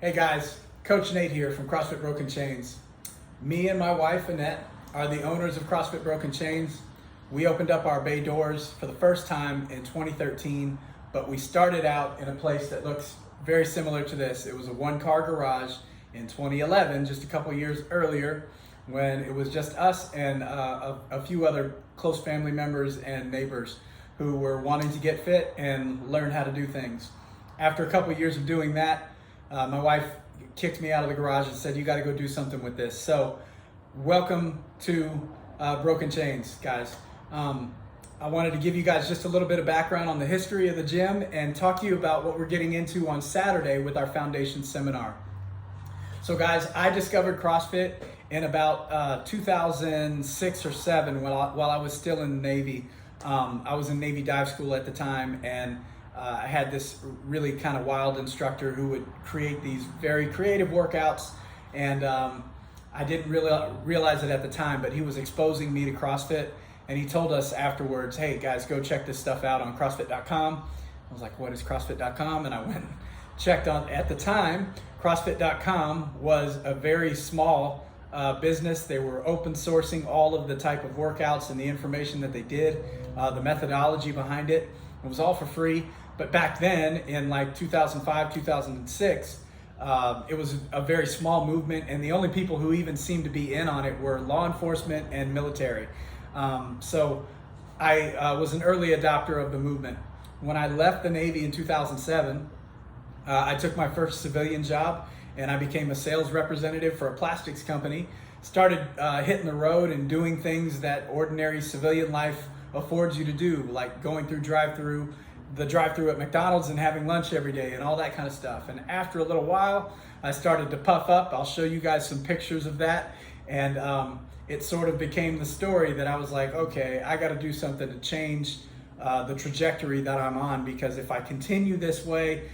Hey guys, Coach Nate here from CrossFit Broken Chains. Me and my wife Annette are the owners of CrossFit Broken Chains. We opened up our bay doors for the first time in 2013, but we started out in a place that looks very similar to this. It was a one-car garage in 2011, just a couple years earlier, when it was just us and a few other close family members and neighbors who were wanting to get fit and learn how to do things. After a couple years of doing that, my wife kicked me out of the garage and said, "You got to go do something with this." So welcome to Broken Chains, guys. I wanted to give you guys just a little bit of background on the history of the gym and talk to you about what we're getting into on Saturday with our foundation seminar. So guys, I discovered CrossFit in about 2006 or 7 while I was still in the Navy. I was in Navy dive school at the time, and I had this really kind of wild instructor who would create these very creative workouts, and I didn't really realize it at the time, but he was exposing me to CrossFit, and he told us afterwards, "Hey guys, go check this stuff out on CrossFit.com." I was like, "What is CrossFit.com?" And I went and checked on. At the time, CrossFit.com was a very small business. They were open sourcing all of the type of workouts and the information that they did, the methodology behind it. It was all for free. But back then, in like 2005, 2006, it was a very small movement, and the only people who even seemed to be in on it were law enforcement and military. So I was an early adopter of the movement. When I left the Navy in 2007, I took my first civilian job, and I became a sales representative for a plastics company. Started hitting the road and doing things that ordinary civilian life affords you to do, like going through the drive-through at McDonald's and having lunch every day and all that kind of stuff. And after a little while, I started to puff up. I'll show you guys some pictures of that. And it sort of became the story that I was like, okay, I got to do something to change the trajectory that I'm on, because if I continue this way,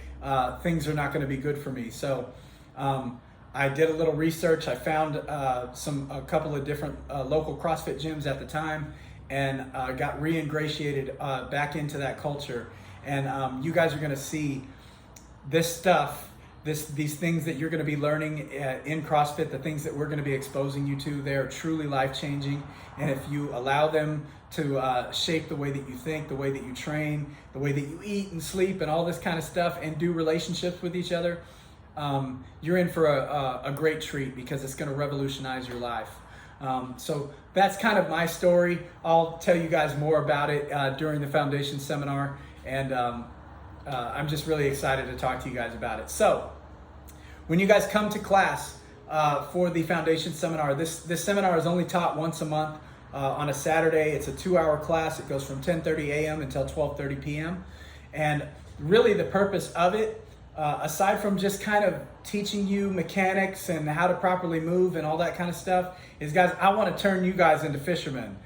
things are not going to be good for me. So I did a little research. I found a couple of different local CrossFit gyms at the time, and got re-ingratiated back into that culture. And you guys are going to see this stuff, these things that you're going to be learning in CrossFit, the things that we're going to be exposing you to. They're truly life-changing, and if you allow them to shape the way that you think, the way that you train, the way that you eat and sleep and all this kind of stuff, and do relationships with each other, you're in for a great treat, because it's going to revolutionize your life. So that's kind of my story. I'll tell you guys more about it during the foundation seminar, and I'm just really excited to talk to you guys about it. So when you guys come to class for the foundation seminar, this seminar is only taught once a month on a Saturday. It's a 2-hour class. It goes from 10:30 a.m. until 12:30 p.m. And really the purpose of it, aside from just kind of teaching you mechanics and how to properly move and all that kind of stuff, is, guys, I want to turn you guys into fishermen.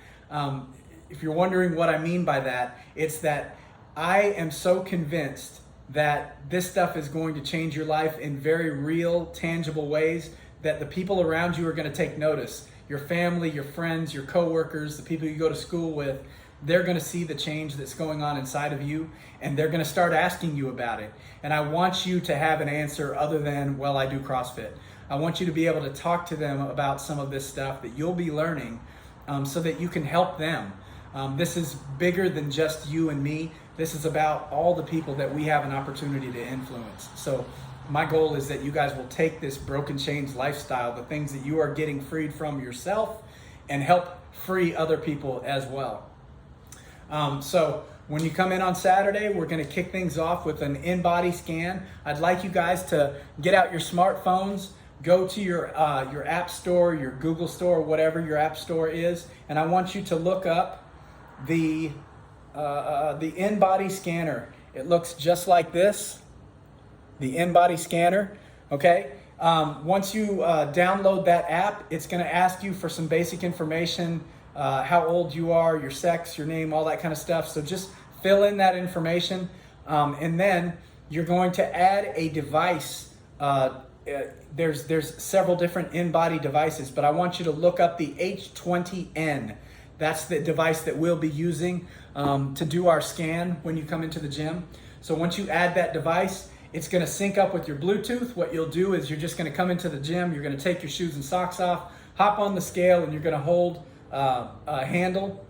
If you're wondering what I mean by that, it's that I am so convinced that this stuff is going to change your life in very real, tangible ways, that the people around you are going to take notice. Your family, your friends, your coworkers, the people you go to school with, they're going to see the change that's going on inside of you, and they're going to start asking you about it. And I want you to have an answer other than, well, I do CrossFit. I want you to be able to talk to them about some of this stuff that you'll be learning, so that you can help them. This is bigger than just you and me. This is about all the people that we have an opportunity to influence. So my goal is that you guys will take this Broken Chains lifestyle, the things that you are getting freed from yourself, and help free other people as well. So when you come in on Saturday, we're going to kick things off with an in-body scan. I'd like you guys to get out your smartphones, go to your app store, your Google store, whatever your app store is, and I want you to look up the in-body scanner. It looks just like this, the in-body scanner. Okay. Once you download that app, it's going to ask you for some basic information. How old you are, your sex, your name, all that kind of stuff. So just fill in that information, and then you're going to add a device. There's several different in-body devices, but I want you to look up the H20N. That's the device that we'll be using to do our scan when you come into the gym. So once you add that device, It's going to sync up with your Bluetooth. What you'll do is you're just going to come into the gym, you're going to take your shoes and socks off, hop on the scale, and you're going to hold a handle.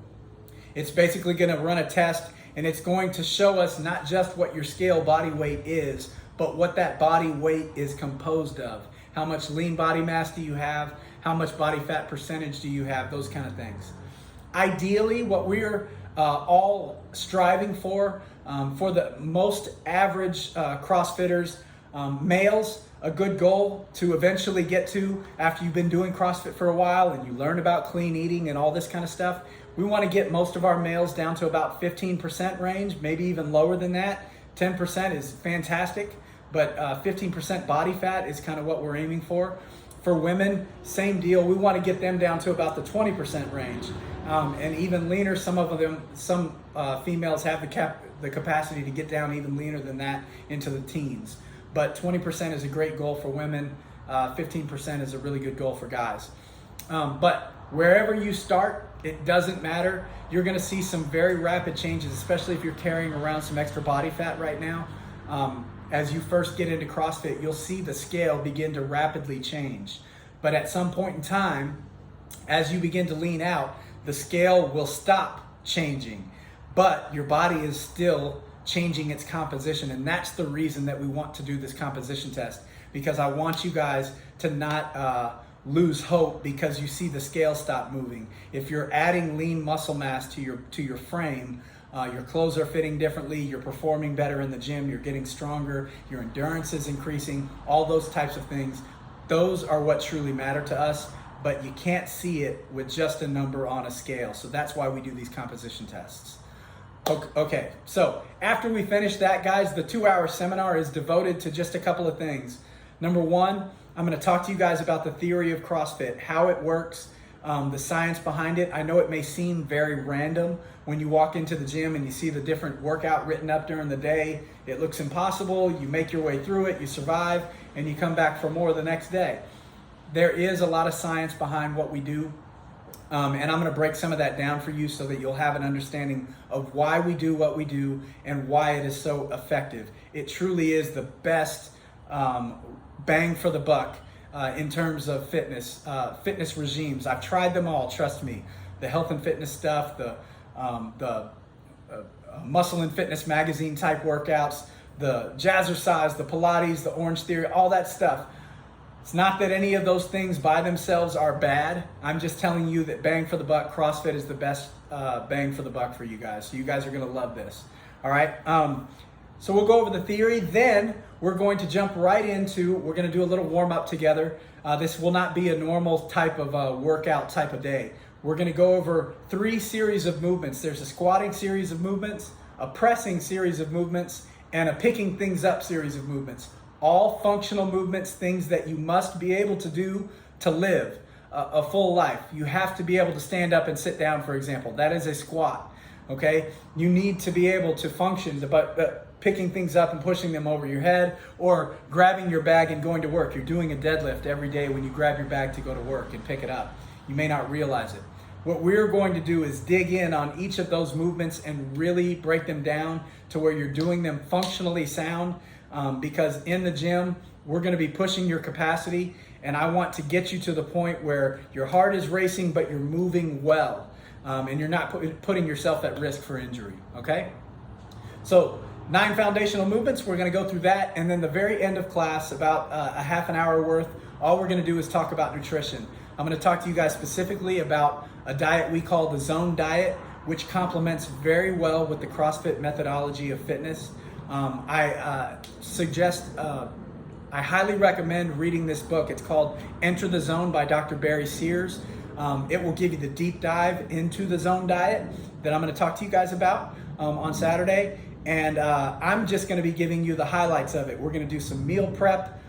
It's basically going to run a test, and it's going to show us not just what your scale body weight is, but what that body weight is composed of. How much lean body mass do you have? How much body fat percentage do you have? Those kind of things. Ideally, what we're all striving for the most average CrossFitters, males, a good goal to eventually get to after you've been doing CrossFit for a while and you learn about clean eating and all this kind of stuff. We want to get most of our males down to about 15% range, maybe even lower than that. 10% is fantastic, but 15% body fat is kind of what we're aiming for. For women, same deal. We want to get them down to about the 20% range, and even leaner. Some females have the capacity to get down even leaner than that into the teens. But 20% is a great goal for women. 15% is a really good goal for guys. But wherever you start, it doesn't matter. You're going to see some very rapid changes, especially if you're carrying around some extra body fat right now. As you first get into CrossFit, you'll see the scale begin to rapidly change. But at some point in time, as you begin to lean out, the scale will stop changing. But your body is still changing its composition. And that's the reason that we want to do this composition test, because I want you guys to not lose hope because you see the scale stop moving. If you're adding lean muscle mass to your frame, your clothes are fitting differently, you're performing better in the gym, you're getting stronger, your endurance is increasing, all those types of things. Those are what truly matter to us, but you can't see it with just a number on a scale. So that's why we do these composition tests. Okay, so after we finish that, guys, the 2-hour seminar is devoted to just a couple of things. Number one, I'm going to talk to you guys about the theory of CrossFit, how it works, the science behind it. I know it may seem very random when you walk into the gym and you see the different workout written up during the day. It looks impossible. You make your way through it, you survive, and you come back for more the next day. There is a lot of science behind what we do, and I'm going to break some of that down for you so that you'll have an understanding of why we do what we do and why it is so effective. It truly is the best bang for the buck in terms of fitness regimes. I've tried them all, trust me. The health and fitness stuff, the Muscle and Fitness magazine type workouts, the Jazzercise, the Pilates, the Orange Theory, all that stuff. It's not that any of those things by themselves are bad. I'm just telling you that bang for the buck, CrossFit is the best bang for the buck for you guys. So you guys are gonna love this, all right? So we'll go over the theory, then we're going to jump right into, we're gonna do a little warm up together. This will not be a normal type of workout type of day. We're gonna go over 3 series of movements. There's a squatting series of movements, a pressing series of movements, and a picking things up series of movements. All functional movements, things that you must be able to do to live a full life. You have to be able to stand up and sit down, for example. That is a squat, okay? You need to be able to function, but picking things up and pushing them over your head, or grabbing your bag and going to work. You're doing a deadlift every day when you grab your bag to go to work and pick it up. You may not realize it. What we're going to do is dig in on each of those movements and really break them down to where you're doing them functionally sound, because in the gym, we're going to be pushing your capacity, and I want to get you to the point where your heart is racing, but you're moving well, and you're not putting yourself at risk for injury, okay? So 9 foundational movements, we're going to go through that, and then the very end of class, about a half an hour worth, all we're going to do is talk about nutrition. I'm going to talk to you guys specifically about a diet we call the Zone Diet, which complements very well with the CrossFit methodology of fitness. I highly recommend reading this book. It's called Enter the Zone by Dr. Barry Sears. It will give you the deep dive into the Zone Diet that I'm going to talk to you guys about on Saturday. And I'm just going to be giving you the highlights of it. We're going to do some meal prep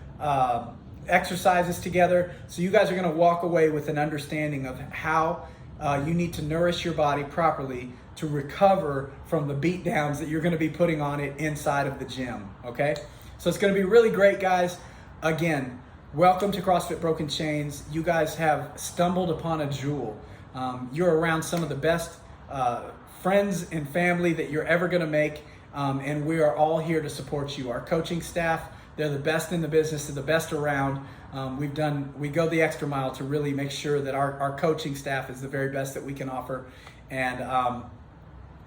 exercises together. So you guys are going to walk away with an understanding of how you need to nourish your body properly to recover from the beat downs that you're going to be putting on it inside of the gym, okay? So it's going to be really great, guys. Again, welcome to CrossFit Broken Chains. You guys have stumbled upon a jewel. You're around some of the best friends and family that you're ever going to make. and we are all here to support you. Our coaching staff, they're the best in the business, they're the best around. We go the extra mile to really make sure that our coaching staff is the very best that we can offer. And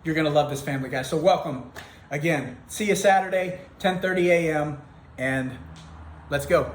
you're going to love this family, guys. So welcome again. See you Saturday, 10:30 a.m. and let's go.